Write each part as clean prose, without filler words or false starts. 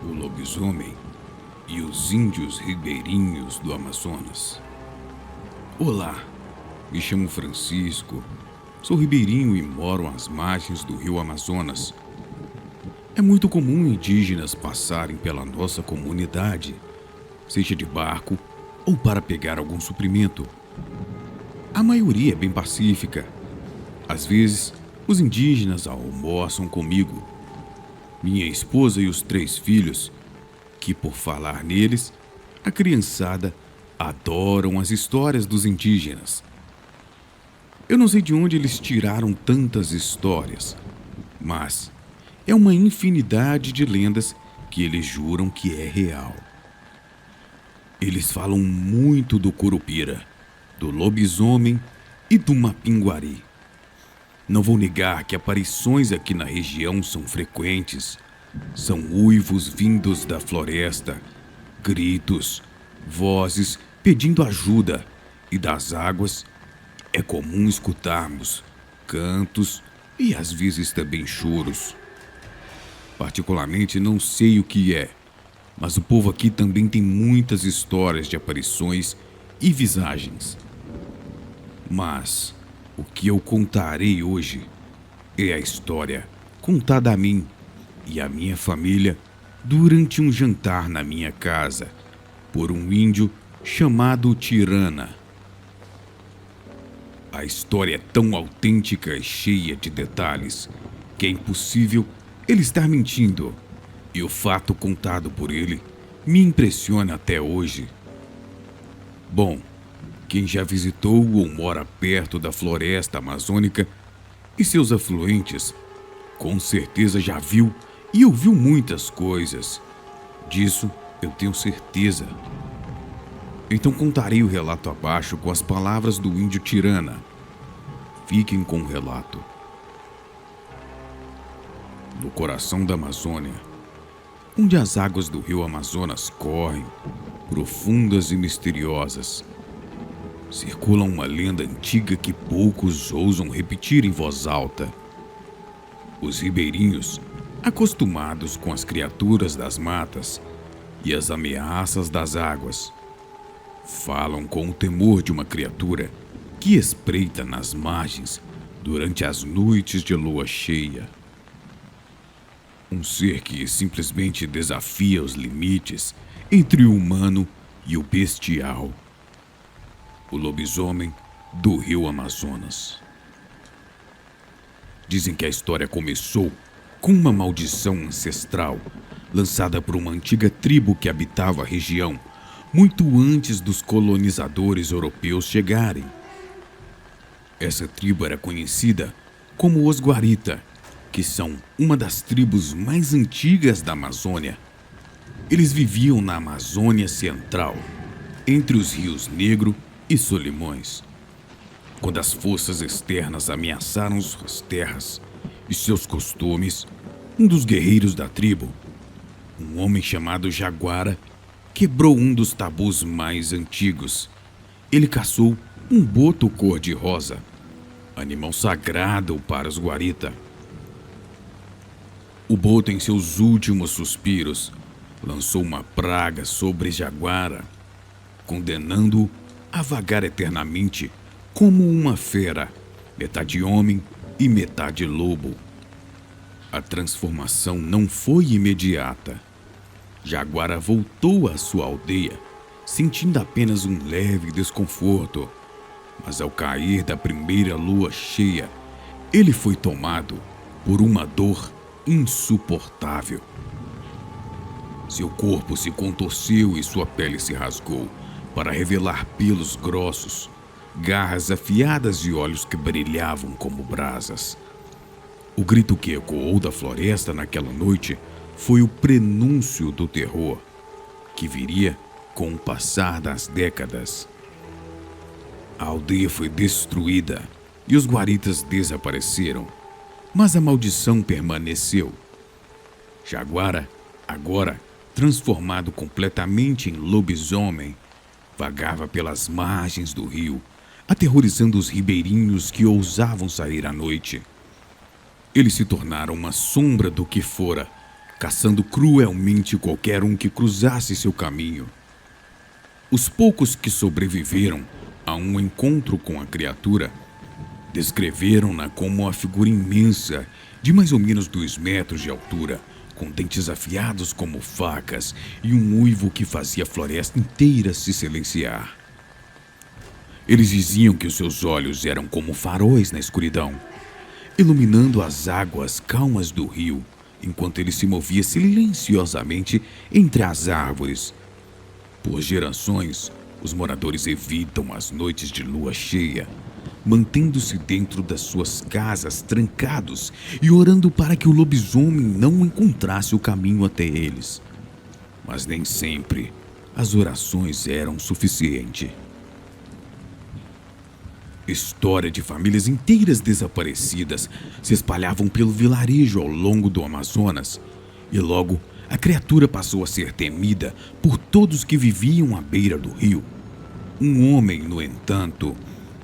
o lobisomem e os índios ribeirinhos do Amazonas. Olá, me chamo Francisco, sou ribeirinho e moro às margens do rio Amazonas. É muito comum indígenas passarem pela nossa comunidade, seja de barco ou para pegar algum suprimento. A maioria é bem pacífica. Às vezes, os indígenas almoçam comigo, minha esposa e os 3 filhos, que, por falar neles, a criançada adoram as histórias dos indígenas. Eu não sei de onde eles tiraram tantas histórias, mas é uma infinidade de lendas que eles juram que é real. Eles falam muito do Curupira, do lobisomem e do Mapinguari. Não vou negar que aparições aqui na região são frequentes. São uivos vindos da floresta, gritos, vozes pedindo ajuda, e das águas é comum escutarmos cantos e às vezes também choros. Particularmente não sei o que é, mas o povo aqui também tem muitas histórias de aparições e visagens. Mas o que eu contarei hoje é a história contada a mim e a minha família durante um jantar na minha casa por um índio chamado Tirana. A história é tão autêntica e cheia de detalhes que é impossível ele estar mentindo, e o fato contado por ele me impressiona até hoje. Bom, quem já visitou ou mora perto da floresta amazônica e seus afluentes, com certeza já viu e ouviu muitas coisas. Disso eu tenho certeza. Então contarei o relato abaixo com as palavras do índio Tirana. Fiquem com o relato. No coração da Amazônia, onde as águas do rio Amazonas correm, profundas e misteriosas, circula uma lenda antiga que poucos ousam repetir em voz alta. Os ribeirinhos, acostumados com as criaturas das matas e as ameaças das águas, falam com o temor de uma criatura que espreita nas margens durante as noites de lua cheia. Um ser que simplesmente desafia os limites entre o humano e o bestial. O lobisomem do rio Amazonas. Dizem que a história começou com uma maldição ancestral lançada por uma antiga tribo que habitava a região muito antes dos colonizadores europeus chegarem. Essa tribo era conhecida como os Guarita, que são uma das tribos mais antigas da Amazônia. Eles viviam na Amazônia Central, entre os rios Negro e Solimões. Quando as forças externas ameaçaram suas terras e seus costumes, um dos guerreiros da tribo, um homem chamado Jaguara, quebrou um dos tabus mais antigos. Ele caçou um boto cor-de-rosa, animal sagrado para os Guarita. O boto, em seus últimos suspiros, lançou uma praga sobre Jaguara, condenando-o a vagar eternamente como uma fera, metade homem e metade lobo. A transformação não foi imediata. Jaguara voltou à sua aldeia, sentindo apenas um leve desconforto, mas ao cair da primeira lua cheia, ele foi tomado por uma dor insuportável. Seu corpo se contorceu e sua pele se rasgou para revelar pelos grossos, garras afiadas e olhos que brilhavam como brasas. O grito que ecoou da floresta naquela noite foi o prenúncio do terror, que viria com o passar das décadas. A aldeia foi destruída e os guaritas desapareceram, mas a maldição permaneceu. Jaguara, agora transformado completamente em lobisomem, vagava pelas margens do rio, aterrorizando os ribeirinhos que ousavam sair à noite. Eles se tornaram uma sombra do que fora, caçando cruelmente qualquer um que cruzasse seu caminho. Os poucos que sobreviveram a um encontro com a criatura descreveram-na como uma figura imensa, de mais ou menos 2 metros de altura, com dentes afiados como facas e um uivo que fazia a floresta inteira se silenciar. Eles diziam que os seus olhos eram como faróis na escuridão, iluminando as águas calmas do rio, enquanto ele se movia silenciosamente entre as árvores. Por gerações, os moradores evitam as noites de lua cheia, mantendo-se dentro das suas casas trancados e orando para que o lobisomem não encontrasse o caminho até eles. Mas nem sempre as orações eram suficientes. História de famílias inteiras desaparecidas se espalhavam pelo vilarejo ao longo do Amazonas, e logo a criatura passou a ser temida por todos que viviam à beira do rio. Um homem, no entanto,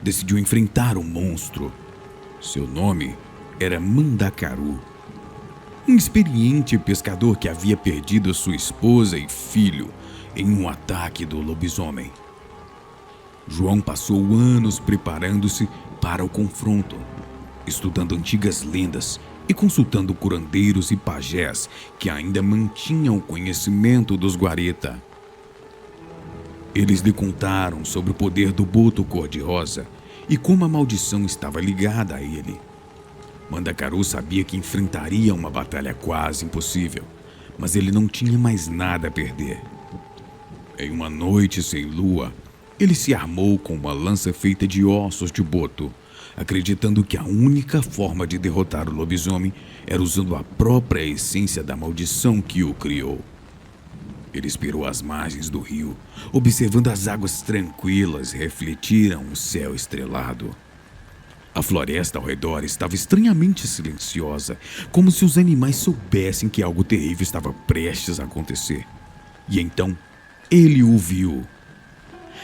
decidiu enfrentar o monstro. Seu nome era Mandacaru, um experiente pescador que havia perdido sua esposa e filho em um ataque do lobisomem. João passou anos preparando-se para o confronto, estudando antigas lendas e consultando curandeiros e pajés que ainda mantinham o conhecimento dos guareta. Eles lhe contaram sobre o poder do boto cor-de-rosa e como a maldição estava ligada a ele. Mandacaru sabia que enfrentaria uma batalha quase impossível, mas ele não tinha mais nada a perder. Em uma noite sem lua, ele se armou com uma lança feita de ossos de boto, acreditando que a única forma de derrotar o lobisomem era usando a própria essência da maldição que o criou. Ele esperou às margens do rio, observando as águas tranquilas refletiram o céu estrelado. A floresta ao redor estava estranhamente silenciosa, como se os animais soubessem que algo terrível estava prestes a acontecer. E então, ele o viu.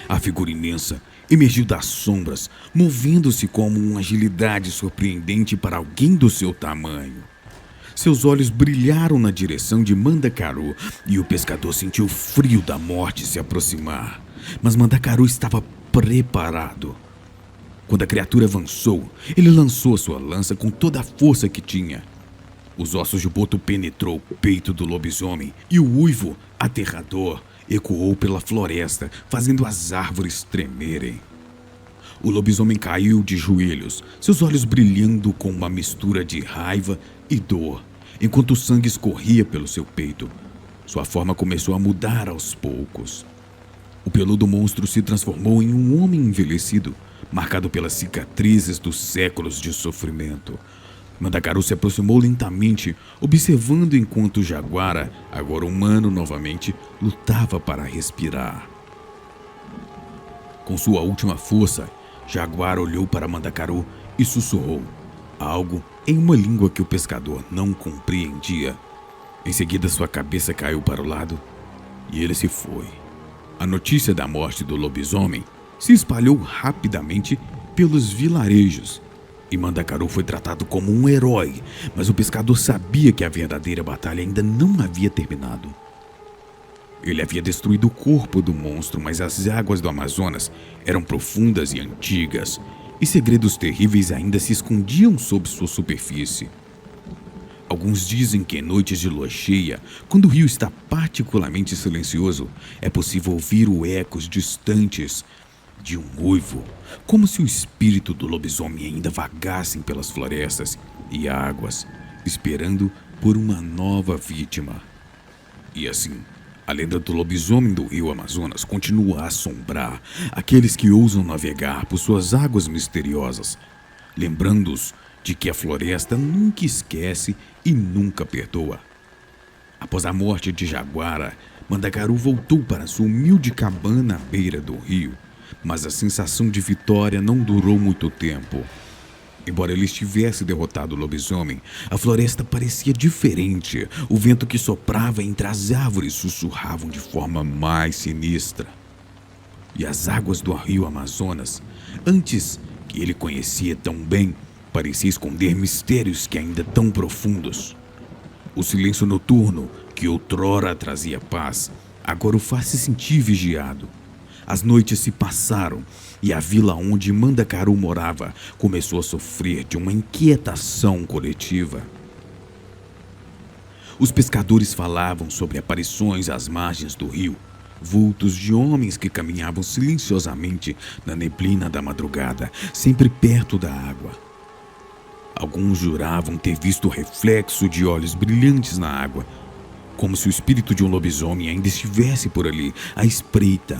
A figura imensa emergiu das sombras, movendo-se com uma agilidade surpreendente para alguém do seu tamanho. Seus olhos brilharam na direção de Mandacaru e o pescador sentiu o frio da morte se aproximar. Mas Mandacaru estava preparado. Quando a criatura avançou, ele lançou sua lança com toda a força que tinha. Os ossos de boto penetrou o peito do lobisomem e o uivo aterrador ecoou pela floresta, fazendo as árvores tremerem. O lobisomem caiu de joelhos, seus olhos brilhando com uma mistura de raiva e dor, enquanto o sangue escorria pelo seu peito. Sua forma começou a mudar aos poucos. O peludo monstro se transformou em um homem envelhecido, marcado pelas cicatrizes dos séculos de sofrimento. Mandacaru se aproximou lentamente, observando enquanto o jaguara, agora humano novamente, lutava para respirar. Com sua última força, Jaguar olhou para Mandacaru e sussurrou algo em uma língua que o pescador não compreendia. Em seguida, sua cabeça caiu para o lado e ele se foi. A notícia da morte do lobisomem se espalhou rapidamente pelos vilarejos e Mandacaru foi tratado como um herói, mas o pescador sabia que a verdadeira batalha ainda não havia terminado. Ele havia destruído o corpo do monstro, mas as águas do Amazonas eram profundas e antigas, e segredos terríveis ainda se escondiam sob sua superfície. Alguns dizem que em noites de lua cheia, quando o rio está particularmente silencioso, é possível ouvir os ecos distantes de um uivo, como se o espírito do lobisomem ainda vagassem pelas florestas e águas, esperando por uma nova vítima. E assim, a lenda do lobisomem do rio Amazonas continua a assombrar aqueles que ousam navegar por suas águas misteriosas, lembrando-os de que a floresta nunca esquece e nunca perdoa. Após a morte de Jaguara, Mandacaru voltou para sua humilde cabana à beira do rio, mas a sensação de vitória não durou muito tempo. Embora ele estivesse derrotado o lobisomem, a floresta parecia diferente. O vento que soprava entre as árvores sussurravam de forma mais sinistra. E as águas do rio Amazonas, antes que ele conhecia tão bem, parecia esconder mistérios que ainda tão profundos. O silêncio noturno, que outrora trazia paz, agora o faz se sentir vigiado. As noites se passaram e a vila onde Mandacaru morava começou a sofrer de uma inquietação coletiva. Os pescadores falavam sobre aparições às margens do rio, vultos de homens que caminhavam silenciosamente na neblina da madrugada, sempre perto da água. Alguns juravam ter visto o reflexo de olhos brilhantes na água, como se o espírito de um lobisomem ainda estivesse por ali, à espreita.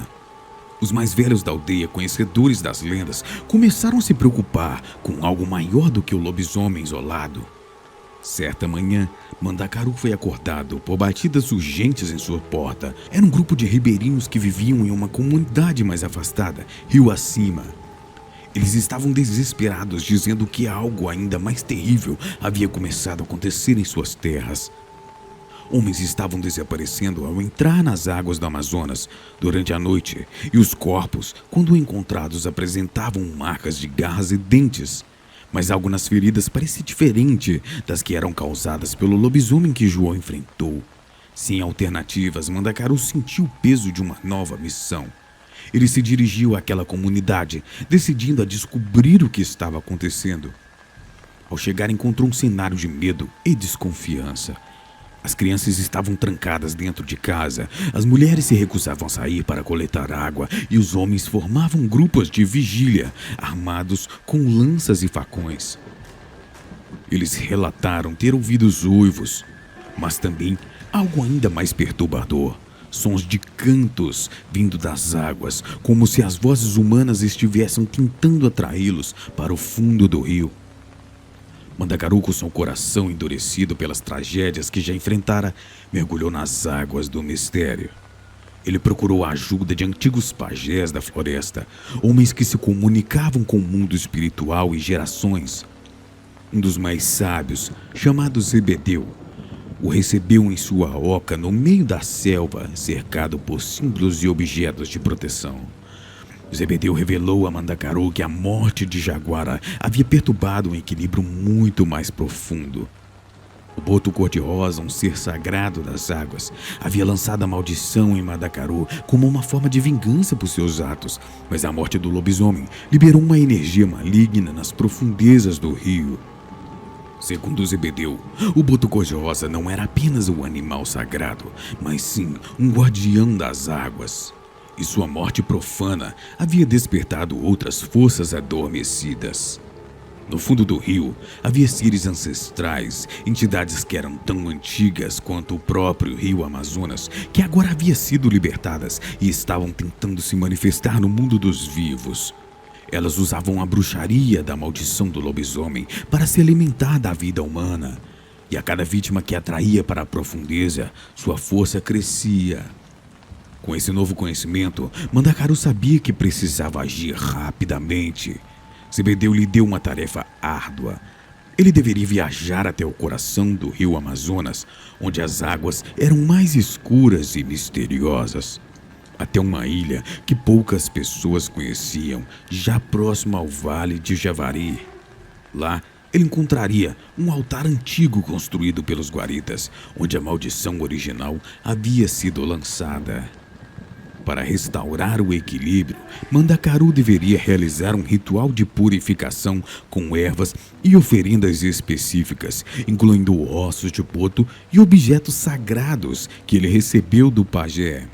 Os mais velhos da aldeia, conhecedores das lendas, começaram a se preocupar com algo maior do que o lobisomem isolado. Certa manhã, Mandacaru foi acordado por batidas urgentes em sua porta. Era um grupo de ribeirinhos que viviam em uma comunidade mais afastada, rio acima. Eles estavam desesperados, dizendo que algo ainda mais terrível havia começado a acontecer em suas terras. Homens estavam desaparecendo ao entrar nas águas do Amazonas durante a noite, e os corpos, quando encontrados, apresentavam marcas de garras e dentes. Mas algo nas feridas parecia diferente das que eram causadas pelo lobisomem que João enfrentou. Sem alternativas, Mandacaru sentiu o peso de uma nova missão. Ele se dirigiu àquela comunidade, decidindo a descobrir o que estava acontecendo. Ao chegar, encontrou um cenário de medo e desconfiança. As crianças estavam trancadas dentro de casa, as mulheres se recusavam a sair para coletar água e os homens formavam grupos de vigília, armados com lanças e facões. Eles relataram ter ouvido os uivos, mas também algo ainda mais perturbador: sons de cantos vindo das águas, como se as vozes humanas estivessem tentando atraí-los para o fundo do rio. Mandacaru, com seu coração endurecido pelas tragédias que já enfrentara, mergulhou nas águas do mistério. Ele procurou a ajuda de antigos pajés da floresta, homens que se comunicavam com o mundo espiritual e gerações. Um dos mais sábios, chamado Zebedeu, o recebeu em sua oca no meio da selva, cercado por símbolos e objetos de proteção. Zebedeu revelou a Mandacaru que a morte de Jaguara havia perturbado um equilíbrio muito mais profundo. O boto cor-de-rosa, um ser sagrado das águas, havia lançado a maldição em Mandacaru como uma forma de vingança por seus atos, mas a morte do lobisomem liberou uma energia maligna nas profundezas do rio. Segundo Zebedeu, o boto cor-de-rosa não era apenas um animal sagrado, mas sim um guardião das águas. E sua morte profana havia despertado outras forças adormecidas. No fundo do rio, havia seres ancestrais, entidades que eram tão antigas quanto o próprio rio Amazonas, que agora haviam sido libertadas e estavam tentando se manifestar no mundo dos vivos. Elas usavam a bruxaria da maldição do lobisomem para se alimentar da vida humana. E a cada vítima que atraía para a profundeza, sua força crescia. Com esse novo conhecimento, Mandacaru sabia que precisava agir rapidamente. Zebedeu lhe deu uma tarefa árdua. Ele deveria viajar até o coração do rio Amazonas, onde as águas eram mais escuras e misteriosas. Até uma ilha que poucas pessoas conheciam, já próximo ao Vale de Javari. Lá, ele encontraria um altar antigo construído pelos guaritas, onde a maldição original havia sido lançada. Para restaurar o equilíbrio, Mandacaru deveria realizar um ritual de purificação com ervas e oferendas específicas, incluindo ossos de boto e objetos sagrados que ele recebeu do pajé.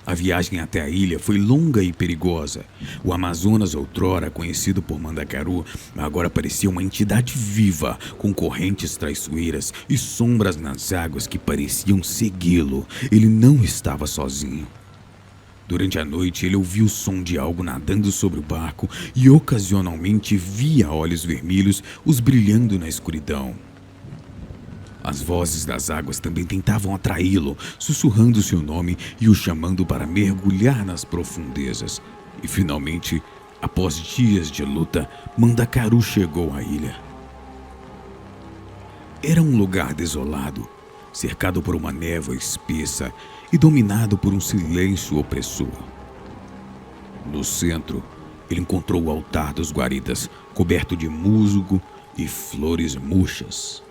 A viagem até a ilha foi longa e perigosa. O Amazonas, outrora conhecido por Mandacaru, agora parecia uma entidade viva, com correntes traiçoeiras e sombras nas águas que pareciam segui-lo. Ele não estava sozinho. Durante a noite, ele ouviu o som de algo nadando sobre o barco e ocasionalmente via olhos vermelhos os brilhando na escuridão. As vozes das águas também tentavam atraí-lo, sussurrando seu nome e o chamando para mergulhar nas profundezas. E finalmente, após dias de luta, Mandacaru chegou à ilha. Era um lugar desolado, cercado por uma névoa espessa e dominado por um silêncio opressor. No centro, ele encontrou o altar dos guaritas, coberto de musgo e flores murchas.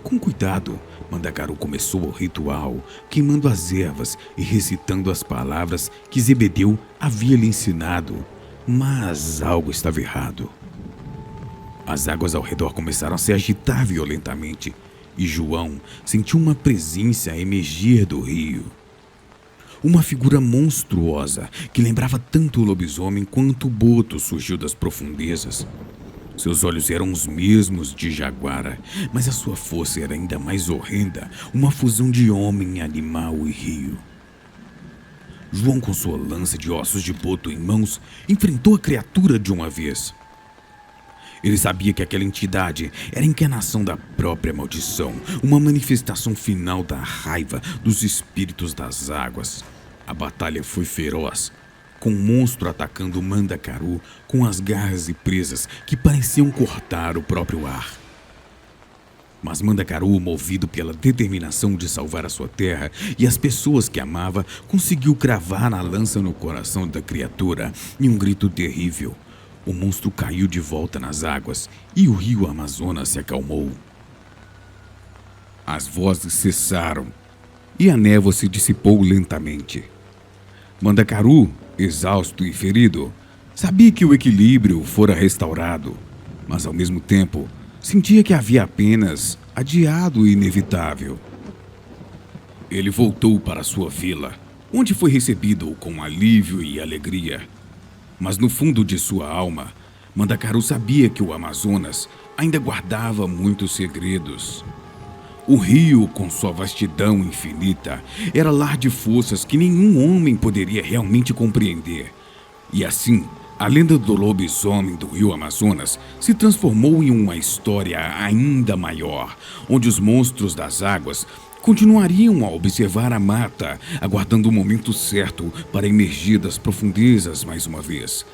Com cuidado, Mandacaru começou o ritual, queimando as ervas e recitando as palavras que Zebedeu havia lhe ensinado. Mas algo estava errado. As águas ao redor começaram a se agitar violentamente e João sentiu uma presença emergir do rio. Uma figura monstruosa que lembrava tanto o lobisomem quanto o boto surgiu das profundezas. Seus olhos eram os mesmos de jaguara, mas a sua força era ainda mais horrenda, uma fusão de homem, animal e rio. João, com sua lança de ossos de boto em mãos, enfrentou a criatura de uma vez. Ele sabia que aquela entidade era a encarnação da própria maldição, uma manifestação final da raiva dos espíritos das águas. A batalha foi feroz, com o monstro atacando Mandacaru com as garras e presas que pareciam cortar o próprio ar. Mas Mandacaru, movido pela determinação de salvar a sua terra e as pessoas que amava, conseguiu cravar a lança no coração da criatura em um grito terrível. O monstro caiu de volta nas águas e o rio Amazonas se acalmou. As vozes cessaram e a névoa se dissipou lentamente. Mandacaru, exausto e ferido, sabia que o equilíbrio fora restaurado, mas ao mesmo tempo sentia que havia apenas adiado o inevitável. Ele voltou para sua vila, onde foi recebido com alívio e alegria. Mas no fundo de sua alma, Mandacaru sabia que o Amazonas ainda guardava muitos segredos. O rio, com sua vastidão infinita, era lar de forças que nenhum homem poderia realmente compreender. E assim, a lenda do lobisomem do rio Amazonas se transformou em uma história ainda maior, onde os monstros das águas continuariam a observar a mata, aguardando o momento certo para emergir das profundezas mais uma vez.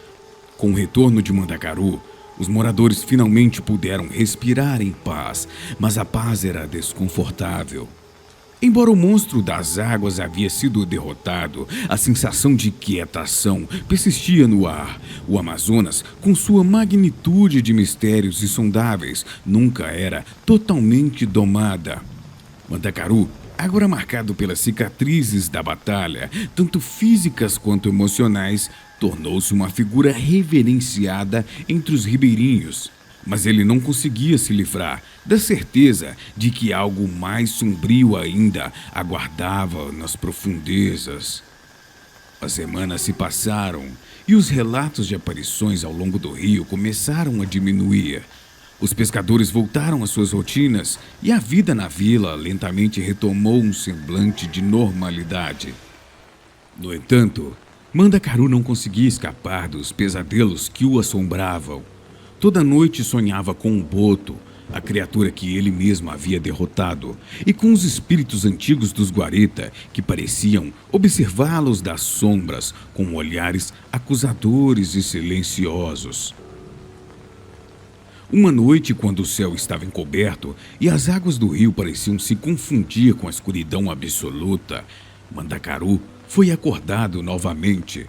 Com o retorno de Mandacaru, os moradores finalmente puderam respirar em paz, mas a paz era desconfortável. Embora o monstro das águas havia sido derrotado, a sensação de quietação persistia no ar. O Amazonas, com sua magnitude de mistérios insondáveis, nunca era totalmente domada. Mandacaru, agora marcado pelas cicatrizes da batalha, tanto físicas quanto emocionais, tornou-se uma figura reverenciada entre os ribeirinhos. Mas ele não conseguia se livrar da certeza de que algo mais sombrio ainda aguardava nas profundezas. As semanas se passaram e os relatos de aparições ao longo do rio começaram a diminuir. Os pescadores voltaram às suas rotinas e a vida na vila lentamente retomou um semblante de normalidade. No entanto, Mandacaru não conseguia escapar dos pesadelos que o assombravam. Toda noite sonhava com um boto, a criatura que ele mesmo havia derrotado, e com os espíritos antigos dos Guarita, que pareciam observá-los das sombras com olhares acusadores e silenciosos. Uma noite, quando o céu estava encoberto e as águas do rio pareciam se confundir com a escuridão absoluta, Mandacaru foi acordado novamente.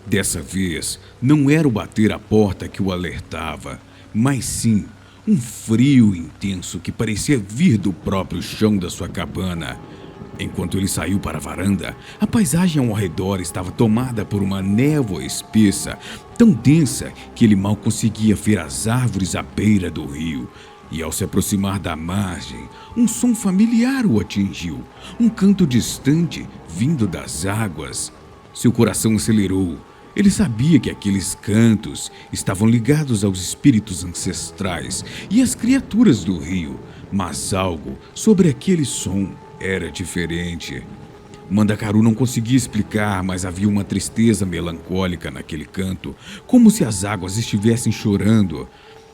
Dessa vez, não era o bater à porta que o alertava, mas sim um frio intenso que parecia vir do próprio chão da sua cabana. Enquanto ele saiu para a varanda, a paisagem ao redor estava tomada por uma névoa espessa, tão densa que ele mal conseguia ver as árvores à beira do rio. E ao se aproximar da margem, um som familiar o atingiu, um canto distante vindo das águas. Seu coração acelerou. Ele sabia que aqueles cantos estavam ligados aos espíritos ancestrais e às criaturas do rio, mas algo sobre aquele som era diferente. Mandacaru não conseguia explicar, mas havia uma tristeza melancólica naquele canto, como se as águas estivessem chorando.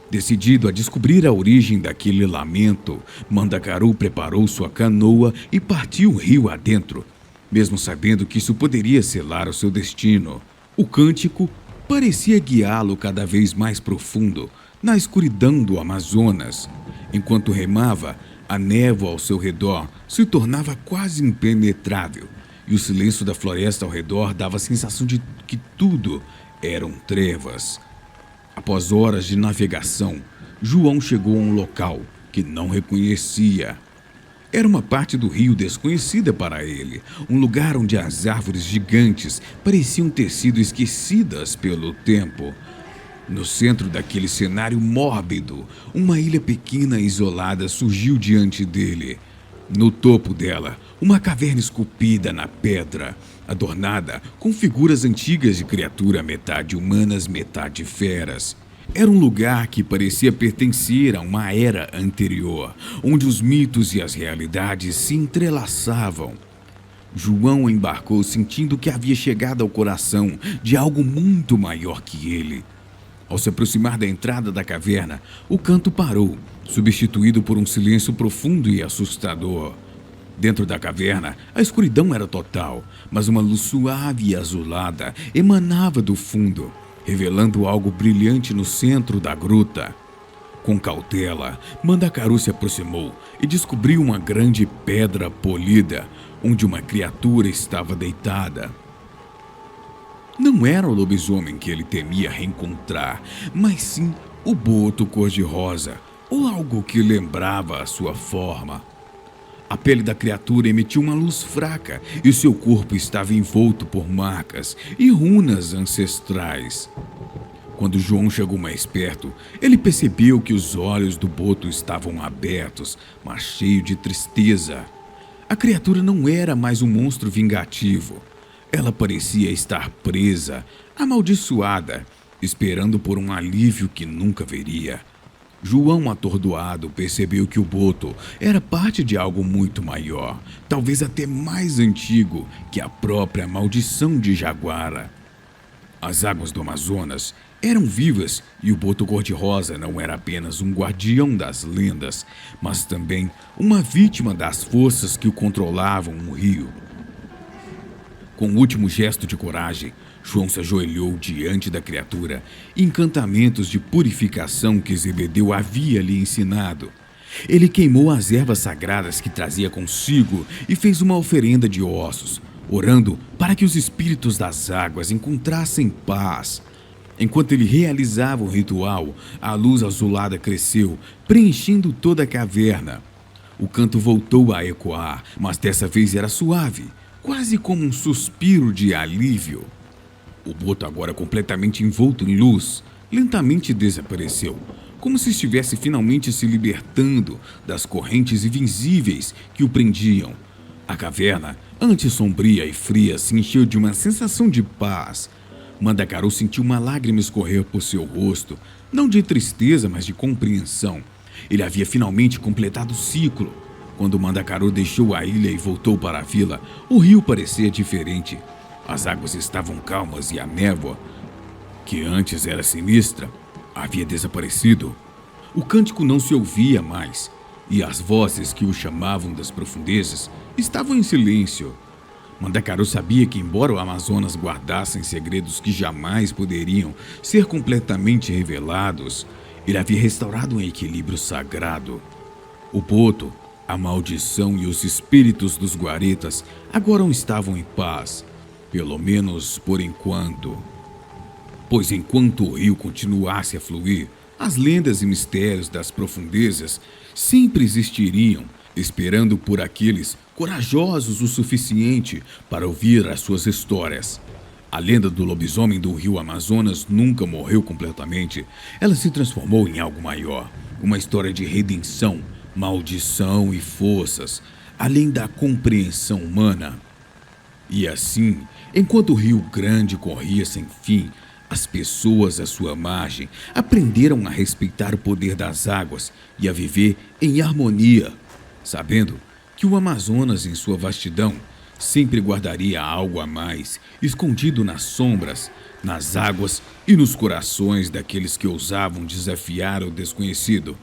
Decidido a descobrir a origem daquele lamento, Mandacaru preparou sua canoa e partiu rio adentro, mesmo sabendo que isso poderia selar o seu destino. O cântico parecia guiá-lo cada vez mais profundo, na escuridão do Amazonas. Enquanto remava, a névoa ao seu redor se tornava quase impenetrável, e o silêncio da floresta ao redor dava a sensação de que tudo eram trevas. Após horas de navegação, João chegou a um local que não reconhecia. Era uma parte do rio desconhecida para ele, um lugar onde as árvores gigantes pareciam ter sido esquecidas pelo tempo. No centro daquele cenário mórbido, uma ilha pequena e isolada surgiu diante dele. No topo dela, uma caverna esculpida na pedra, adornada com figuras antigas de criaturas metade humanas, metade feras. Era um lugar que parecia pertencer a uma era anterior, onde os mitos e as realidades se entrelaçavam. João embarcou sentindo que havia chegado ao coração de algo muito maior que ele. Ao se aproximar da entrada da caverna, o canto parou, substituído por um silêncio profundo e assustador. Dentro da caverna, a escuridão era total, mas uma luz suave e azulada emanava do fundo, revelando algo brilhante no centro da gruta. Com cautela, Mandacaru se aproximou e descobriu uma grande pedra polida, onde uma criatura estava deitada. Não era o lobisomem que ele temia reencontrar, mas sim o boto cor-de-rosa, ou algo que lembrava a sua forma. A pele da criatura emitia uma luz fraca e o seu corpo estava envolto por marcas e runas ancestrais. Quando João chegou mais perto, ele percebeu que os olhos do boto estavam abertos, mas cheios de tristeza. A criatura não era mais um monstro vingativo. Ela parecia estar presa, amaldiçoada, esperando por um alívio que nunca veria. João, atordoado, percebeu que o boto era parte de algo muito maior, talvez até mais antigo que a própria maldição de Jaguara. As águas do Amazonas eram vivas e o boto cor-de-rosa não era apenas um guardião das lendas, mas também uma vítima das forças que o controlavam no rio. Com o último gesto de coragem, João se ajoelhou diante da criatura, encantamentos de purificação que Zebedeu havia lhe ensinado. Ele queimou as ervas sagradas que trazia consigo e fez uma oferenda de ossos, orando para que os espíritos das águas encontrassem paz. Enquanto ele realizava o ritual, a luz azulada cresceu, preenchendo toda a caverna. O canto voltou a ecoar, mas dessa vez era suave, quase como um suspiro de alívio. O boto, agora completamente envolto em luz, lentamente desapareceu, como se estivesse finalmente se libertando das correntes invisíveis que o prendiam. A caverna, antes sombria e fria, se encheu de uma sensação de paz. Mandacaru sentiu uma lágrima escorrer por seu rosto, não de tristeza, mas de compreensão. Ele havia finalmente completado o ciclo. Quando Mandacaru deixou a ilha e voltou para a vila, o rio parecia diferente. As águas estavam calmas e a névoa, que antes era sinistra, havia desaparecido. O cântico não se ouvia mais, e as vozes que o chamavam das profundezas estavam em silêncio. Mandacaru sabia que, embora o Amazonas guardasse segredos que jamais poderiam ser completamente revelados, ele havia restaurado um equilíbrio sagrado. O boto, a maldição e os espíritos dos guaretas agora estavam em paz, pelo menos por enquanto. Pois enquanto o rio continuasse a fluir, as lendas e mistérios das profundezas sempre existiriam, esperando por aqueles corajosos o suficiente para ouvir as suas histórias. A lenda do lobisomem do rio Amazonas nunca morreu completamente. Ela se transformou em algo maior, uma história de redenção, maldição e forças, além da compreensão humana. E assim, enquanto o rio grande corria sem fim, as pessoas à sua margem aprenderam a respeitar o poder das águas e a viver em harmonia, sabendo que o Amazonas, em sua vastidão, sempre guardaria algo a mais, escondido nas sombras, nas águas e nos corações daqueles que ousavam desafiar o desconhecido.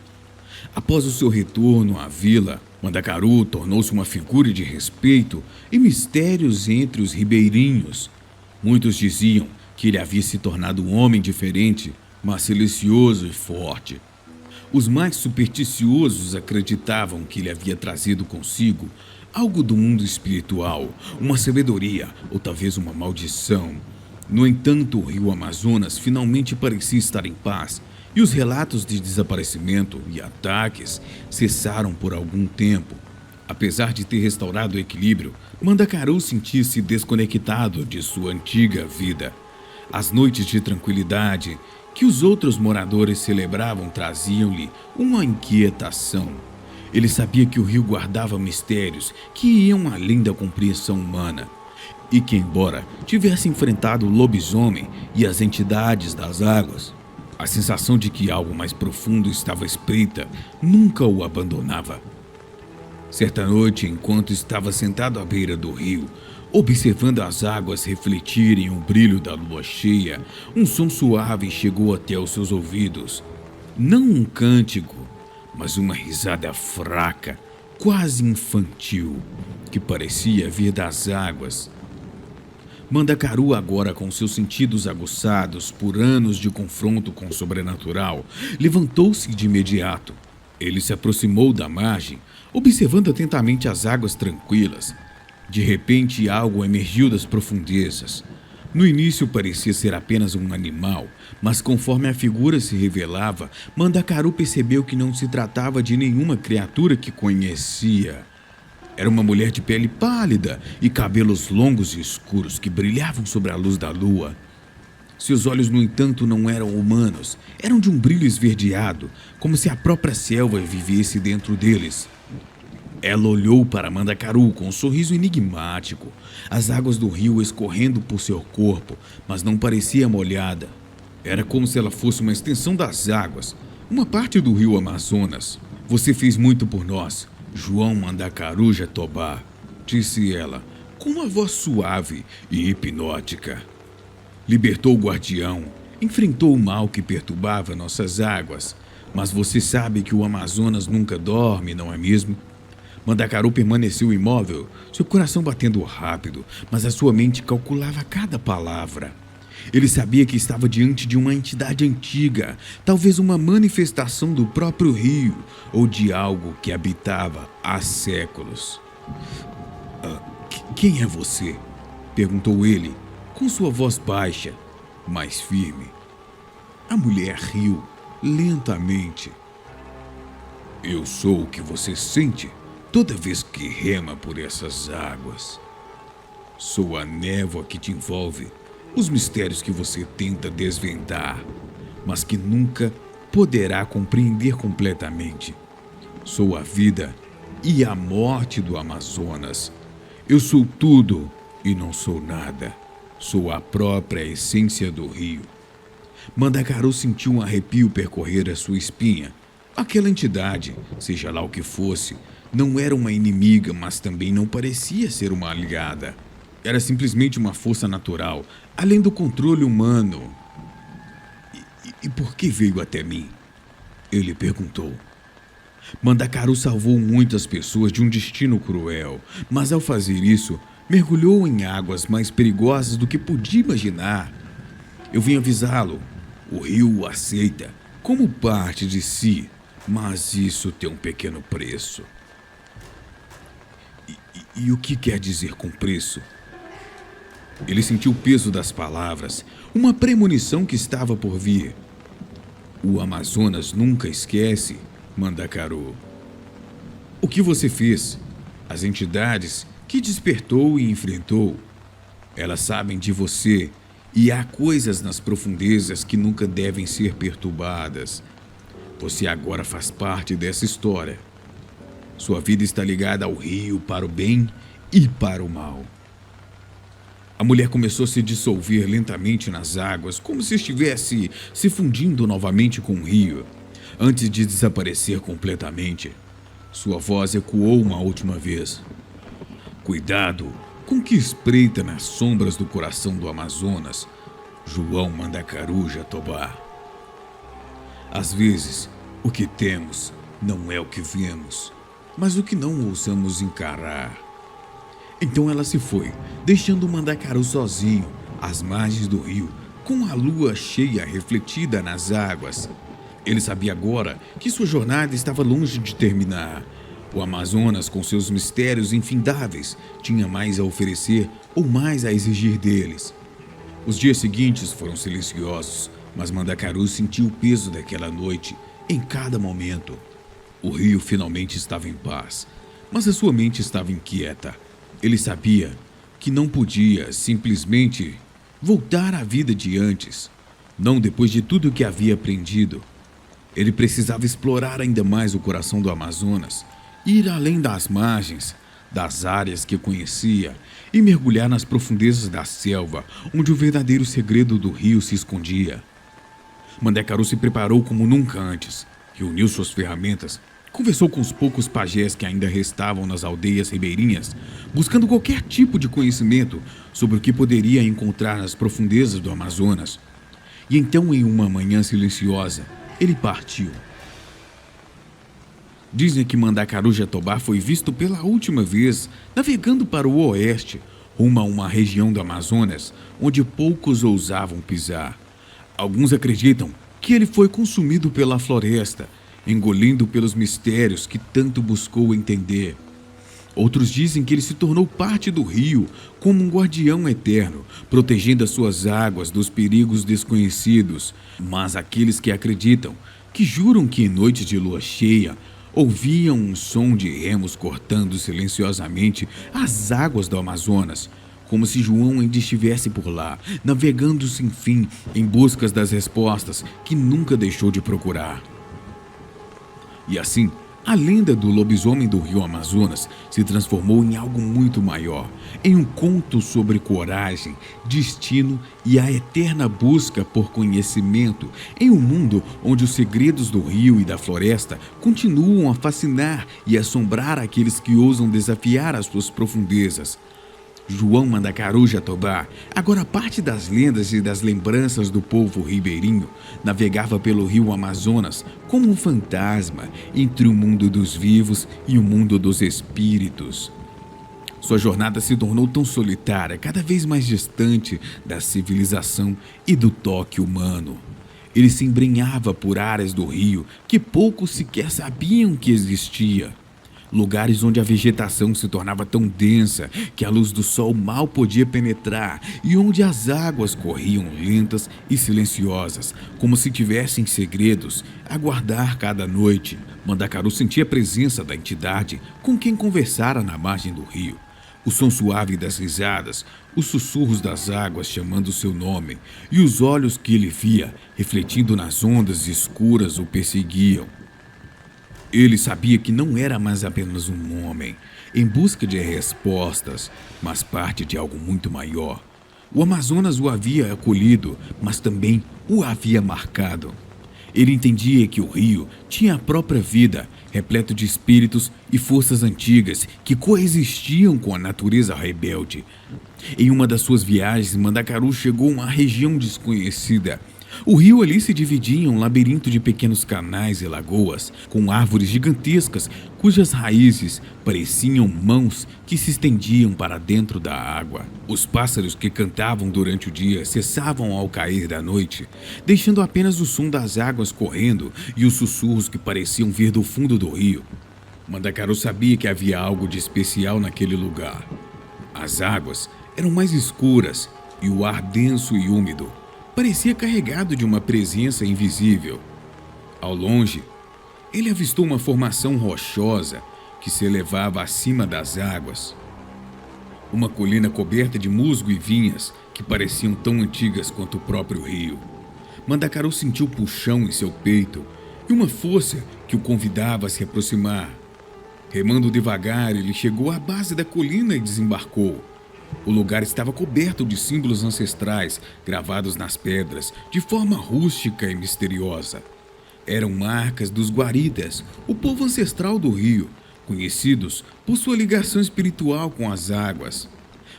Após o seu retorno à vila, Mandacaru tornou-se uma figura de respeito e mistérios entre os ribeirinhos. Muitos diziam que ele havia se tornado um homem diferente, mas silencioso e forte. Os mais supersticiosos acreditavam que ele havia trazido consigo algo do mundo espiritual, uma sabedoria ou talvez uma maldição. No entanto, o rio Amazonas finalmente parecia estar em paz e os relatos de desaparecimento e ataques cessaram por algum tempo. Apesar de ter restaurado o equilíbrio, Mandacaru sentia-se desconectado de sua antiga vida. As noites de tranquilidade que os outros moradores celebravam traziam-lhe uma inquietação. Ele sabia que o rio guardava mistérios que iam além da compreensão humana, e que, embora tivesse enfrentado o lobisomem e as entidades das águas, a sensação de que algo mais profundo estava à espreita nunca o abandonava. Certa noite, enquanto estava sentado à beira do rio, observando as águas refletirem o brilho da lua cheia, um som suave chegou até os seus ouvidos. Não um cântico, mas uma risada fraca, quase infantil, que parecia vir das águas. Mandacaru, agora com seus sentidos aguçados por anos de confronto com o sobrenatural, levantou-se de imediato. Ele se aproximou da margem, observando atentamente as águas tranquilas. De repente, algo emergiu das profundezas. No início parecia ser apenas um animal, mas conforme a figura se revelava, Mandacaru percebeu que não se tratava de nenhuma criatura que conhecia. Era uma mulher de pele pálida e cabelos longos e escuros que brilhavam sobre a luz da lua. Seus olhos, no entanto, não eram humanos, eram de um brilho esverdeado, como se a própria selva vivesse dentro deles. Ela olhou para Mandacaru com um sorriso enigmático, as águas do rio escorrendo por seu corpo, mas não parecia molhada. Era como se ela fosse uma extensão das águas, uma parte do rio Amazonas. Você fez muito por nós, João Mandacaru Jatobá, disse ela, com uma voz suave e hipnótica. Libertou o guardião, enfrentou o mal que perturbava nossas águas, mas você sabe que o Amazonas nunca dorme, não é mesmo? Mandacaru permaneceu imóvel, seu coração batendo rápido, mas a sua mente calculava cada palavra. Ele sabia que estava diante de uma entidade antiga, talvez uma manifestação do próprio rio ou de algo que habitava há séculos. Quem é você? Perguntou ele, com sua voz baixa, mas firme. A mulher riu lentamente. Eu sou o que você sente toda vez que rema por essas águas. Sou a névoa que te envolve, os mistérios que você tenta desvendar, mas que nunca poderá compreender completamente. Sou a vida e a morte do Amazonas. Eu sou tudo e não sou nada. Sou a própria essência do rio. Mandacaru sentiu um arrepio percorrer a sua espinha. Aquela entidade, seja lá o que fosse, não era uma inimiga, mas também não parecia ser uma aliada. Era simplesmente uma força natural, além do controle humano. E por que veio até mim? Ele perguntou. Mandacaru salvou muitas pessoas de um destino cruel, mas ao fazer isso, mergulhou em águas mais perigosas do que podia imaginar. Eu vim avisá-lo. O rio o aceita como parte de si, mas isso tem um pequeno preço. E o que quer dizer com preço? Ele sentiu o peso das palavras, uma premonição que estava por vir. O Amazonas nunca esquece, Mandacaru. O que você fez? As entidades que despertou e enfrentou. Elas sabem de você e há coisas nas profundezas que nunca devem ser perturbadas. Você agora faz parte dessa história. Sua vida está ligada ao rio para o bem e para o mal. A mulher começou a se dissolver lentamente nas águas, como se estivesse se fundindo novamente com o rio, antes de desaparecer completamente. Sua voz ecoou uma última vez. Cuidado com que espreita nas sombras do coração do Amazonas, João Mandacaru Jatobá. Às vezes, o que temos não é o que vemos, mas o que não ousamos encarar. Então ela se foi, deixando Mandacaru sozinho, às margens do rio, com a lua cheia refletida nas águas. Ele sabia agora que sua jornada estava longe de terminar. O Amazonas, com seus mistérios infindáveis, tinha mais a oferecer ou mais a exigir deles. Os dias seguintes foram silenciosos, mas Mandacaru sentiu o peso daquela noite em cada momento. O rio finalmente estava em paz, mas a sua mente estava inquieta. Ele sabia que não podia simplesmente voltar à vida de antes, não depois de tudo o que havia aprendido. Ele precisava explorar ainda mais o coração do Amazonas, ir além das margens, das áreas que conhecia e mergulhar nas profundezas da selva, onde o verdadeiro segredo do rio se escondia. Mandacaru se preparou como nunca antes, reuniu suas ferramentas, conversou com os poucos pajés que ainda restavam nas aldeias ribeirinhas, buscando qualquer tipo de conhecimento sobre o que poderia encontrar nas profundezas do Amazonas. E então, em uma manhã silenciosa, ele partiu. Dizem que Mandacaru Jatobá foi visto pela última vez navegando para o oeste, rumo a uma região do Amazonas onde poucos ousavam pisar. Alguns acreditam que ele foi consumido pela floresta, engolindo pelos mistérios que tanto buscou entender. Outros dizem que ele se tornou parte do rio, como um guardião eterno, protegendo as suas águas dos perigos desconhecidos. Mas aqueles que acreditam, que juram que em noites de lua cheia, ouviam um som de remos cortando silenciosamente as águas do Amazonas, como se João ainda estivesse por lá, navegando sem fim em busca das respostas que nunca deixou de procurar. E assim, a lenda do lobisomem do rio Amazonas se transformou em algo muito maior, em um conto sobre coragem, destino e a eterna busca por conhecimento, em um mundo onde os segredos do rio e da floresta continuam a fascinar e assombrar aqueles que ousam desafiar as suas profundezas. João Mandacaru Jatobá, agora parte das lendas e das lembranças do povo ribeirinho, navegava pelo rio Amazonas como um fantasma entre o mundo dos vivos e o mundo dos espíritos. Sua jornada se tornou tão solitária, cada vez mais distante da civilização e do toque humano. Ele se embrenhava por áreas do rio que poucos sequer sabiam que existia. Lugares onde a vegetação se tornava tão densa que a luz do sol mal podia penetrar e onde as águas corriam lentas e silenciosas, como se tivessem segredos a guardar cada noite. Mandacaru sentia a presença da entidade com quem conversara na margem do rio. O som suave das risadas, os sussurros das águas chamando seu nome e os olhos que ele via refletindo nas ondas escuras o perseguiam. Ele sabia que não era mais apenas um homem em busca de respostas, mas parte de algo muito maior. O Amazonas o havia acolhido, mas também o havia marcado. Ele entendia que o rio tinha a própria vida, repleto de espíritos e forças antigas que coexistiam com a natureza rebelde. Em uma das suas viagens, Mandacaru chegou a uma região desconhecida. O rio ali se dividia em um labirinto de pequenos canais e lagoas, com árvores gigantescas cujas raízes pareciam mãos que se estendiam para dentro da água. Os pássaros que cantavam durante o dia cessavam ao cair da noite, deixando apenas o som das águas correndo e os sussurros que pareciam vir do fundo do rio. Mandacaru sabia que havia algo de especial naquele lugar. As águas eram mais escuras e o ar denso e úmido parecia carregado de uma presença invisível. Ao longe, ele avistou uma formação rochosa que se elevava acima das águas. Uma colina coberta de musgo e vinhas que pareciam tão antigas quanto o próprio rio. Mandacaru sentiu puxão em seu peito e uma força que o convidava a se aproximar. Remando devagar, ele chegou à base da colina e desembarcou. O lugar estava coberto de símbolos ancestrais gravados nas pedras de forma rústica e misteriosa. Eram marcas dos Guaridas, o povo ancestral do rio, conhecidos por sua ligação espiritual com as águas.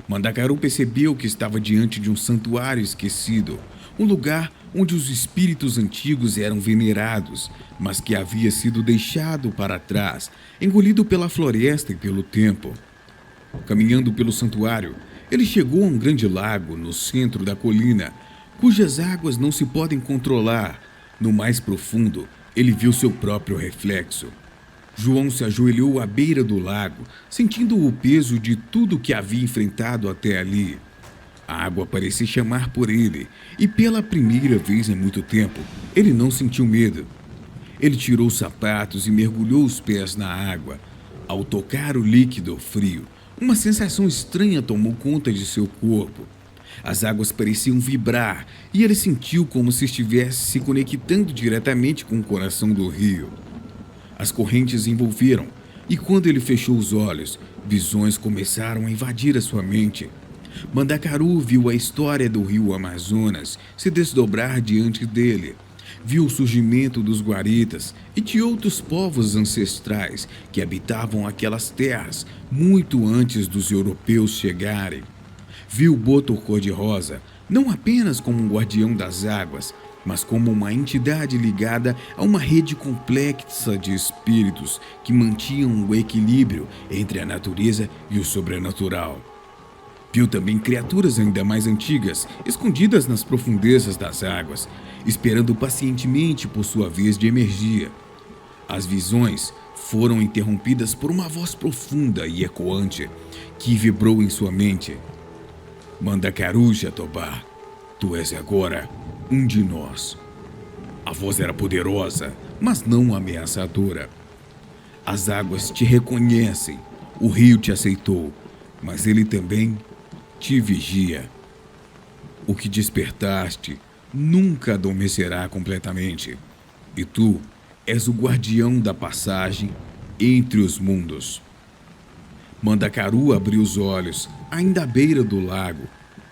Mandacaru percebeu que estava diante de um santuário esquecido, um lugar onde os espíritos antigos eram venerados, mas que havia sido deixado para trás, engolido pela floresta e pelo tempo. Caminhando pelo santuário, ele chegou a um grande lago no centro da colina, cujas águas não se podem controlar. No mais profundo, ele viu seu próprio reflexo. João se ajoelhou à beira do lago, sentindo o peso de tudo que havia enfrentado até ali. A água parecia chamar por ele, e pela primeira vez em muito tempo, ele não sentiu medo. Ele tirou os sapatos e mergulhou os pés na água. Ao tocar o líquido frio, uma sensação estranha tomou conta de seu corpo. As águas pareciam vibrar e ele sentiu como se estivesse se conectando diretamente com o coração do rio. As correntes envolveram e quando ele fechou os olhos, visões começaram a invadir a sua mente. Mandacaru viu a história do rio Amazonas se desdobrar diante dele. Viu o surgimento dos guaritas e de outros povos ancestrais que habitavam aquelas terras muito antes dos europeus chegarem. Viu Boto Cor-de-Rosa não apenas como um guardião das águas, mas como uma entidade ligada a uma rede complexa de espíritos que mantinham o equilíbrio entre a natureza e o sobrenatural. Viu também criaturas ainda mais antigas, escondidas nas profundezas das águas, esperando pacientemente por sua vez de emergir. As visões foram interrompidas por uma voz profunda e ecoante que vibrou em sua mente. Mandacaru Jatobá, tu és agora um de nós. A voz era poderosa, mas não ameaçadora. As águas te reconhecem, o rio te aceitou, mas ele também te vigia. O que despertaste nunca adormecerá completamente, e tu és o guardião da passagem entre os mundos. Mandacaru abriu os olhos, ainda à beira do lago,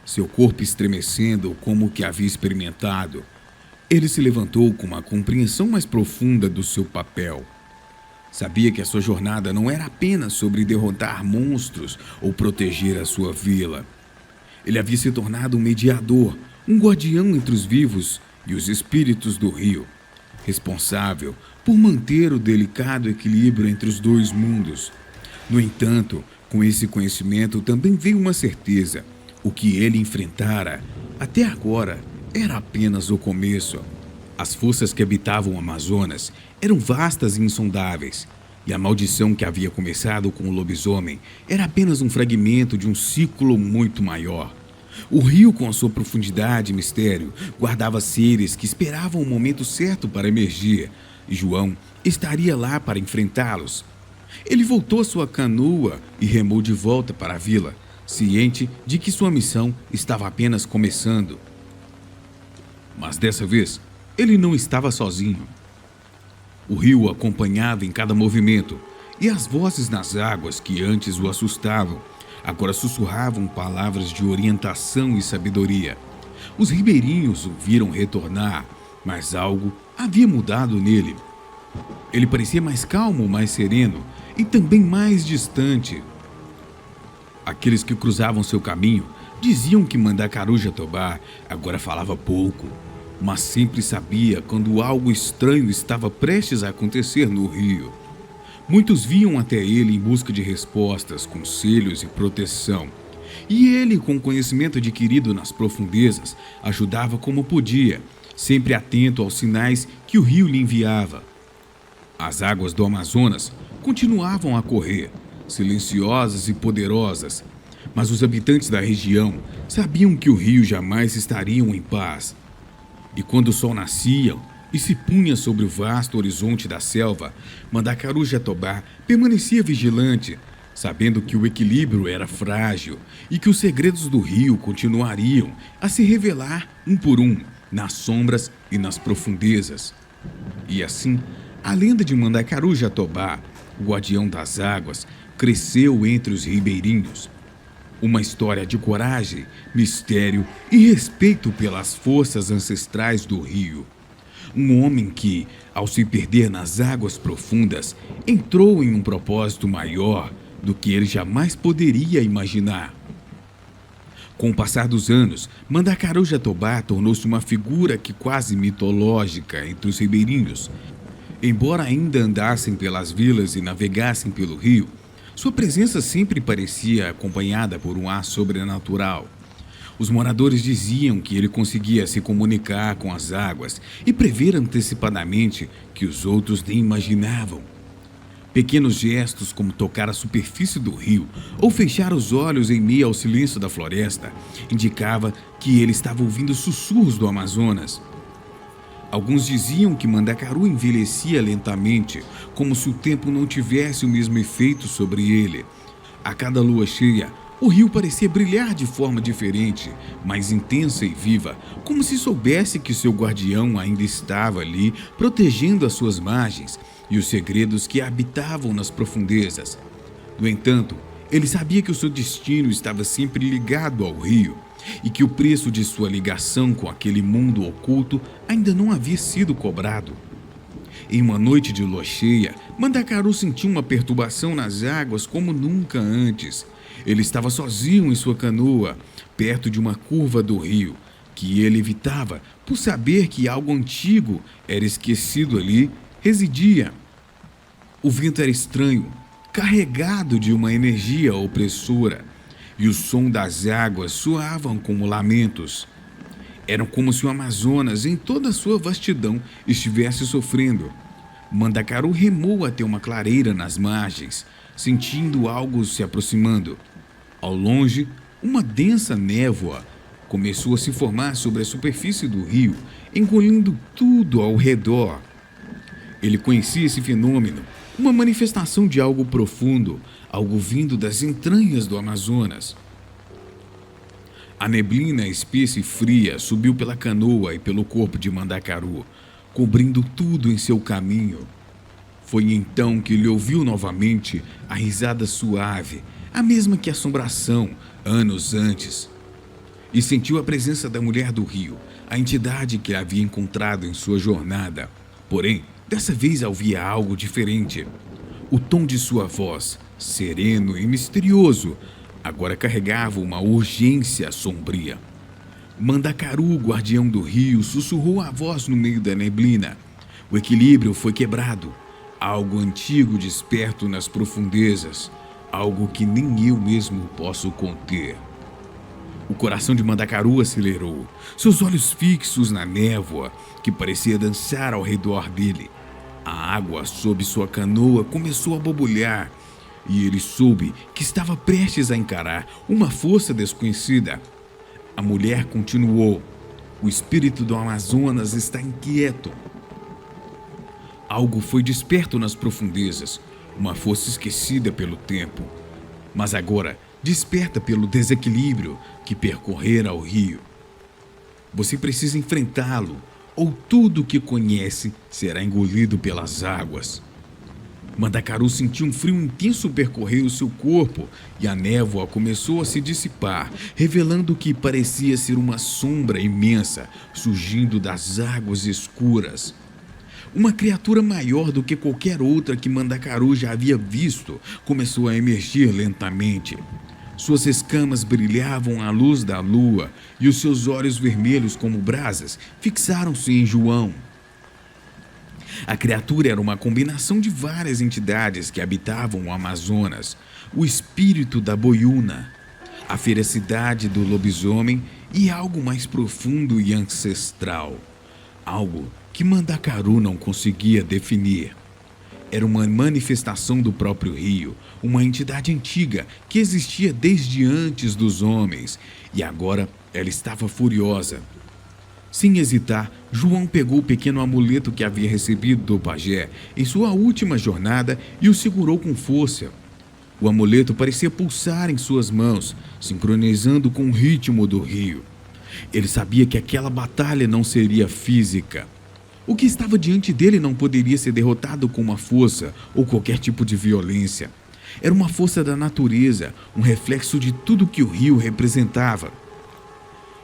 seu corpo estremecendo como o que havia experimentado. Ele se levantou com uma compreensão mais profunda do seu papel. Sabia que a sua jornada não era apenas sobre derrotar monstros ou proteger a sua vila. Ele havia se tornado um mediador, um guardião entre os vivos e os espíritos do rio, responsável por manter o delicado equilíbrio entre os dois mundos. No entanto, com esse conhecimento também veio uma certeza: o que ele enfrentara até agora era apenas o começo. As forças que habitavam o Amazonas eram vastas e insondáveis, e a maldição que havia começado com o lobisomem era apenas um fragmento de um ciclo muito maior. O rio, com a sua profundidade e mistério, guardava seres que esperavam o momento certo para emergir, e João estaria lá para enfrentá-los. Ele voltou à sua canoa e remou de volta para a vila, ciente de que sua missão estava apenas começando. Mas dessa vez, ele não estava sozinho. O rio o acompanhava em cada movimento, e as vozes nas águas que antes o assustavam, agora sussurravam palavras de orientação e sabedoria. Os ribeirinhos o viram retornar, mas algo havia mudado nele. Ele parecia mais calmo, mais sereno e também mais distante. Aqueles que cruzavam seu caminho diziam que Mandacaru Jatobá agora falava pouco, mas sempre sabia quando algo estranho estava prestes a acontecer no rio. Muitos vinham até ele em busca de respostas, conselhos e proteção. E ele, com o conhecimento adquirido nas profundezas, ajudava como podia, sempre atento aos sinais que o rio lhe enviava. As águas do Amazonas continuavam a correr, silenciosas e poderosas, mas os habitantes da região sabiam que o rio jamais estariam em paz. E quando o sol nascia e se punha sobre o vasto horizonte da selva, Mandacaru Jatobá permanecia vigilante, sabendo que o equilíbrio era frágil e que os segredos do rio continuariam a se revelar um por um, nas sombras e nas profundezas. E assim, a lenda de Mandacaru Jatobá, o guardião das águas, cresceu entre os ribeirinhos. Uma história de coragem, mistério e respeito pelas forças ancestrais do rio. Um homem que, ao se perder nas águas profundas, entrou em um propósito maior do que ele jamais poderia imaginar. Com o passar dos anos, Mandacaru Jatobá tornou-se uma figura que quase mitológica entre os ribeirinhos. Embora ainda andassem pelas vilas e navegassem pelo rio, sua presença sempre parecia acompanhada por um ar sobrenatural. Os moradores diziam que ele conseguia se comunicar com as águas e prever antecipadamente que os outros nem imaginavam. Pequenos gestos como tocar a superfície do rio ou fechar os olhos em meio ao silêncio da floresta indicava que ele estava ouvindo sussurros do Amazonas. Alguns diziam que Mandacaru envelhecia lentamente, como se o tempo não tivesse o mesmo efeito sobre ele. A cada lua cheia, o rio parecia brilhar de forma diferente, mais intensa e viva, como se soubesse que seu guardião ainda estava ali, protegendo as suas margens e os segredos que habitavam nas profundezas. No entanto, ele sabia que o seu destino estava sempre ligado ao rio e que o preço de sua ligação com aquele mundo oculto ainda não havia sido cobrado. Em uma noite de lua cheia, Mandacaru sentiu uma perturbação nas águas como nunca antes. Ele estava sozinho em sua canoa, perto de uma curva do rio, que ele evitava por saber que algo antigo era esquecido ali, residia. O vento era estranho, carregado de uma energia opressora, e o som das águas soavam como lamentos. Eram como se o Amazonas, em toda a sua vastidão, estivesse sofrendo. Mandacaru remou até uma clareira nas margens, sentindo algo se aproximando. Ao longe, uma densa névoa começou a se formar sobre a superfície do rio, engolindo tudo ao redor. Ele conhecia esse fenômeno, uma manifestação de algo profundo, algo vindo das entranhas do Amazonas. A neblina espessa e fria subiu pela canoa e pelo corpo de Mandacaru, cobrindo tudo em seu caminho. Foi então que ele ouviu novamente a risada suave, a mesma que a assombração, anos antes. E sentiu a presença da mulher do rio, a entidade que havia encontrado em sua jornada. Porém, dessa vez ouvia algo diferente. O tom de sua voz, sereno e misterioso, agora carregava uma urgência sombria. Mandacaru, guardião do rio, sussurrou a voz no meio da neblina. O equilíbrio foi quebrado. Algo antigo desperto nas profundezas. Algo que nem eu mesmo posso conter. O coração de Mandacaru acelerou, seus olhos fixos na névoa que parecia dançar ao redor dele. A água sob sua canoa começou a borbulhar e ele soube que estava prestes a encarar uma força desconhecida. A mulher continuou: "O espírito do Amazonas está inquieto." Algo foi desperto nas profundezas, uma força esquecida pelo tempo, mas agora desperta pelo desequilíbrio que percorrera o rio. Você precisa enfrentá-lo, ou tudo o que conhece será engolido pelas águas. Mandacaru sentiu um frio intenso percorrer o seu corpo e a névoa começou a se dissipar, revelando o que parecia ser uma sombra imensa surgindo das águas escuras. Uma criatura maior do que qualquer outra que Mandacaru já havia visto começou a emergir lentamente. Suas escamas brilhavam à luz da lua e os seus olhos vermelhos como brasas fixaram-se em João. A criatura era uma combinação de várias entidades que habitavam o Amazonas: o espírito da boiúna, a ferocidade do lobisomem e algo mais profundo e ancestral. Algo que Mandacaru não conseguia definir. Era uma manifestação do próprio rio, uma entidade antiga que existia desde antes dos homens, e agora ela estava furiosa. Sem hesitar, João pegou o pequeno amuleto que havia recebido do pajé em sua última jornada e o segurou com força. O amuleto parecia pulsar em suas mãos, sincronizando com o ritmo do rio. Ele sabia que aquela batalha não seria física. O que estava diante dele não poderia ser derrotado com uma força ou qualquer tipo de violência. Era uma força da natureza, um reflexo de tudo que o rio representava.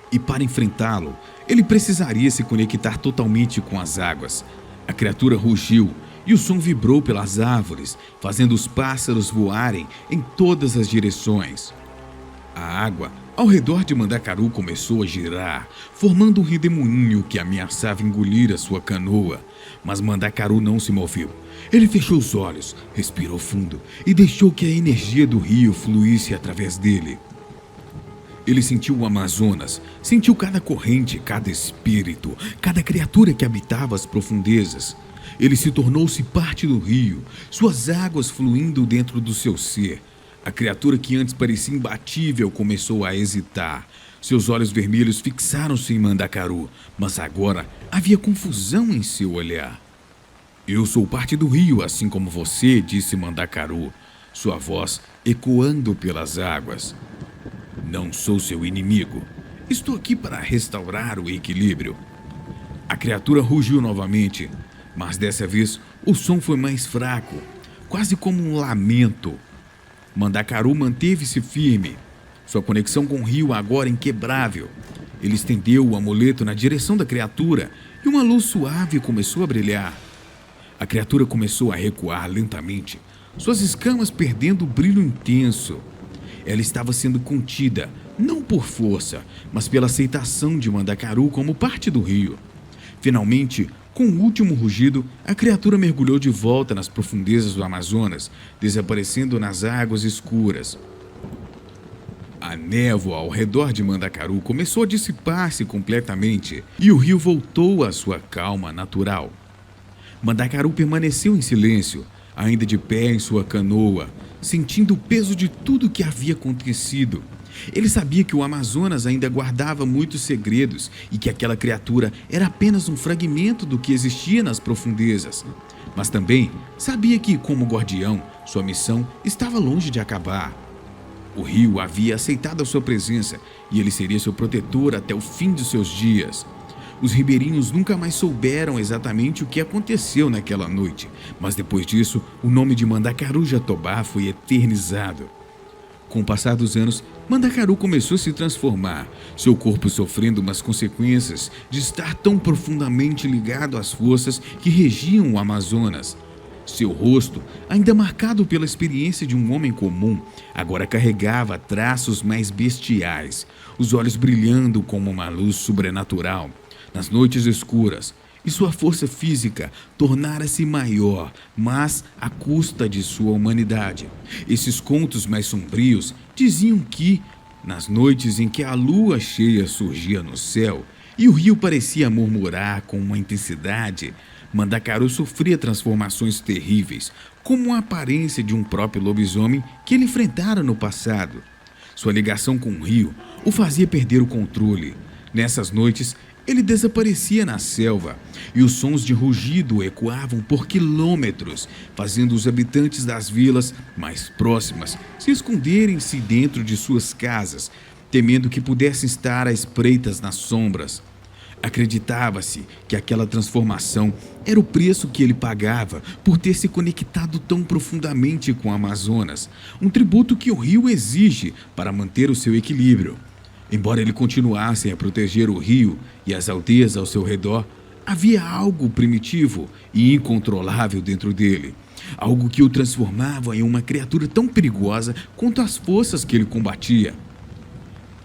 E para enfrentá-lo, ele precisaria se conectar totalmente com as águas. A criatura rugiu e o som vibrou pelas árvores, fazendo os pássaros voarem em todas as direções. A água ao redor de Mandacaru começou a girar, formando um redemoinho que ameaçava engolir a sua canoa. Mas Mandacaru não se moveu. Ele fechou os olhos, respirou fundo e deixou que a energia do rio fluísse através dele. Ele sentiu o Amazonas, sentiu cada corrente, cada espírito, cada criatura que habitava as profundezas. Ele se tornou-se parte do rio, suas águas fluindo dentro do seu ser. A criatura que antes parecia imbatível começou a hesitar. Seus olhos vermelhos fixaram-se em Mandacaru, mas agora havia confusão em seu olhar. Eu sou parte do rio, assim como você, disse Mandacaru, sua voz ecoando pelas águas. Não sou seu inimigo. Estou aqui para restaurar o equilíbrio. A criatura rugiu novamente, mas dessa vez o som foi mais fraco, quase como um lamento. Mandacaru manteve-se firme, sua conexão com o rio agora inquebrável. Ele estendeu o amuleto na direção da criatura e uma luz suave começou a brilhar. A criatura começou a recuar lentamente, suas escamas perdendo o brilho intenso. Ela estava sendo contida, não por força, mas pela aceitação de Mandacaru como parte do rio. Finalmente, com o último rugido, a criatura mergulhou de volta nas profundezas do Amazonas, desaparecendo nas águas escuras. A névoa ao redor de Mandacaru começou a dissipar-se completamente e o rio voltou à sua calma natural. Mandacaru permaneceu em silêncio, ainda de pé em sua canoa, sentindo o peso de tudo que havia acontecido. Ele sabia que o Amazonas ainda guardava muitos segredos e que aquela criatura era apenas um fragmento do que existia nas profundezas. Mas também sabia que, como guardião, sua missão estava longe de acabar. O rio havia aceitado a sua presença e ele seria seu protetor até o fim de seus dias. Os ribeirinhos nunca mais souberam exatamente o que aconteceu naquela noite, mas depois disso, o nome de Mandacaru Jatobá foi eternizado. Com o passar dos anos, Mandacaru começou a se transformar, seu corpo sofrendo umas consequências de estar tão profundamente ligado às forças que regiam o Amazonas. Seu rosto, ainda marcado pela experiência de um homem comum, agora carregava traços mais bestiais, os olhos brilhando como uma luz sobrenatural. Nas noites escuras, e sua força física tornara-se maior, mas à custa de sua humanidade. Esses contos mais sombrios diziam que, nas noites em que a lua cheia surgia no céu e o rio parecia murmurar com uma intensidade, Mandacaru sofria transformações terríveis, como a aparência de um próprio lobisomem que ele enfrentara no passado. Sua ligação com o rio o fazia perder o controle. Nessas noites, ele desaparecia na selva e os sons de rugido ecoavam por quilômetros, fazendo os habitantes das vilas mais próximas se esconderem-se dentro de suas casas, temendo que pudessem estar à espreitas nas sombras. Acreditava-se que aquela transformação era o preço que ele pagava por ter se conectado tão profundamente com o Amazonas, um tributo que o rio exige para manter o seu equilíbrio. Embora ele continuasse a proteger o rio e as aldeias ao seu redor, havia algo primitivo e incontrolável dentro dele. Algo que o transformava em uma criatura tão perigosa quanto as forças que ele combatia.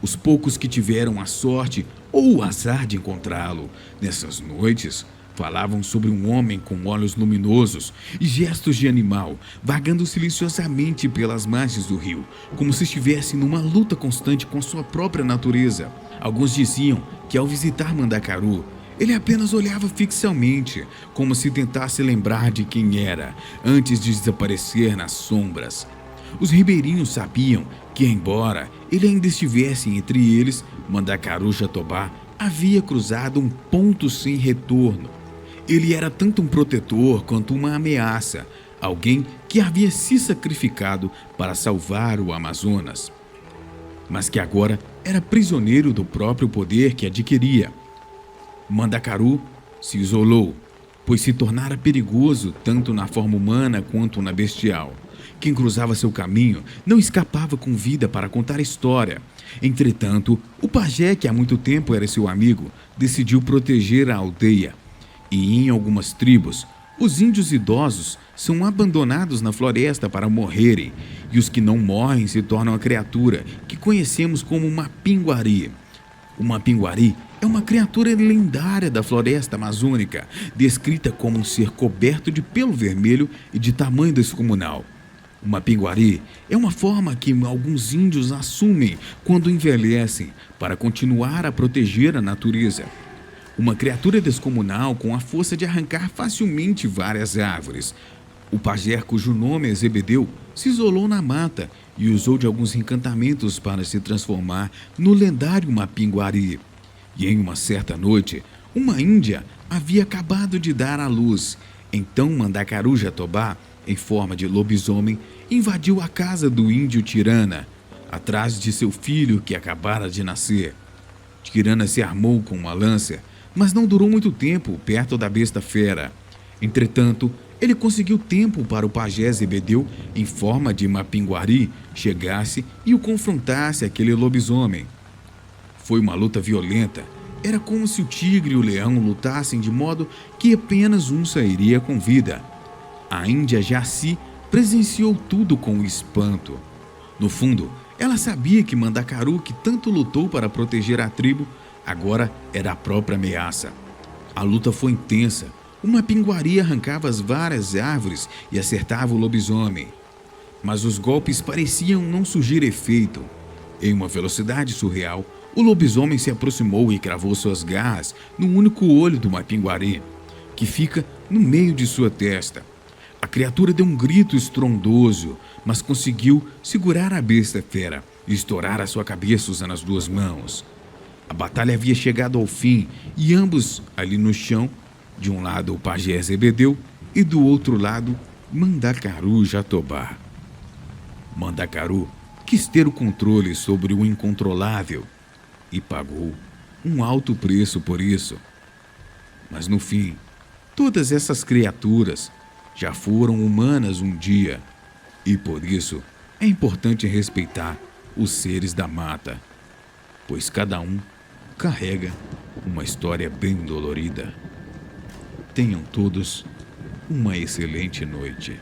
Os poucos que tiveram a sorte ou o azar de encontrá-lo nessas noites falavam sobre um homem com olhos luminosos e gestos de animal, vagando silenciosamente pelas margens do rio, como se estivesse numa luta constante com sua própria natureza. Alguns diziam que ao visitar Mandacaru, ele apenas olhava fixamente, como se tentasse lembrar de quem era, antes de desaparecer nas sombras. Os ribeirinhos sabiam que, embora ele ainda estivesse entre eles, Mandacaru Jatobá havia cruzado um ponto sem retorno. Ele era tanto um protetor quanto uma ameaça, alguém que havia se sacrificado para salvar o Amazonas, mas que agora era prisioneiro do próprio poder que adquiria. Mandacaru se isolou, pois se tornara perigoso tanto na forma humana quanto na bestial. Quem cruzava seu caminho não escapava com vida para contar a história. Entretanto, o pajé, que há muito tempo era seu amigo, decidiu proteger a aldeia. E em algumas tribos, os índios idosos são abandonados na floresta para morrerem, e os que não morrem se tornam a criatura que conhecemos como uma pinguari. Uma pinguari é uma criatura lendária da floresta amazônica, descrita como um ser coberto de pelo vermelho e de tamanho descomunal. Uma pinguari é uma forma que alguns índios assumem quando envelhecem para continuar a proteger a natureza. Uma criatura descomunal com a força de arrancar facilmente várias árvores. O pajé, cujo nome é Zebedeu, se isolou na mata e usou de alguns encantamentos para se transformar no lendário Mapinguari. E em uma certa noite, uma índia havia acabado de dar à luz. Então Mandacaru Jatobá, em forma de lobisomem, invadiu a casa do índio Tirana, atrás de seu filho que acabara de nascer. Tirana se armou com uma lança, mas não durou muito tempo perto da besta fera. Entretanto, ele conseguiu tempo para o pajé Zebedeu, em forma de Mapinguari, chegasse e o confrontasse aquele lobisomem. Foi uma luta violenta. Era como se o tigre e o leão lutassem de modo que apenas um sairia com vida. A índia Jaci presenciou tudo com espanto. No fundo, ela sabia que Mandacaru, que tanto lutou para proteger a tribo, agora era a própria ameaça. A luta foi intensa. Uma pinguaria arrancava as várias árvores e acertava o lobisomem. Mas os golpes pareciam não surgir efeito. Em uma velocidade surreal, o lobisomem se aproximou e cravou suas garras no único olho do Mapinguari, que fica no meio de sua testa. A criatura deu um grito estrondoso, mas conseguiu segurar a besta fera e estourar a sua cabeça usando as duas mãos. A batalha havia chegado ao fim e ambos, ali no chão, de um lado o pajé Zebedeu e do outro lado Mandacaru Jatobá. Mandacaru quis ter o controle sobre o incontrolável e pagou um alto preço por isso. Mas no fim, todas essas criaturas já foram humanas um dia, e por isso é importante respeitar os seres da mata, pois cada um carrega uma história bem dolorida. Tenham todos uma excelente noite.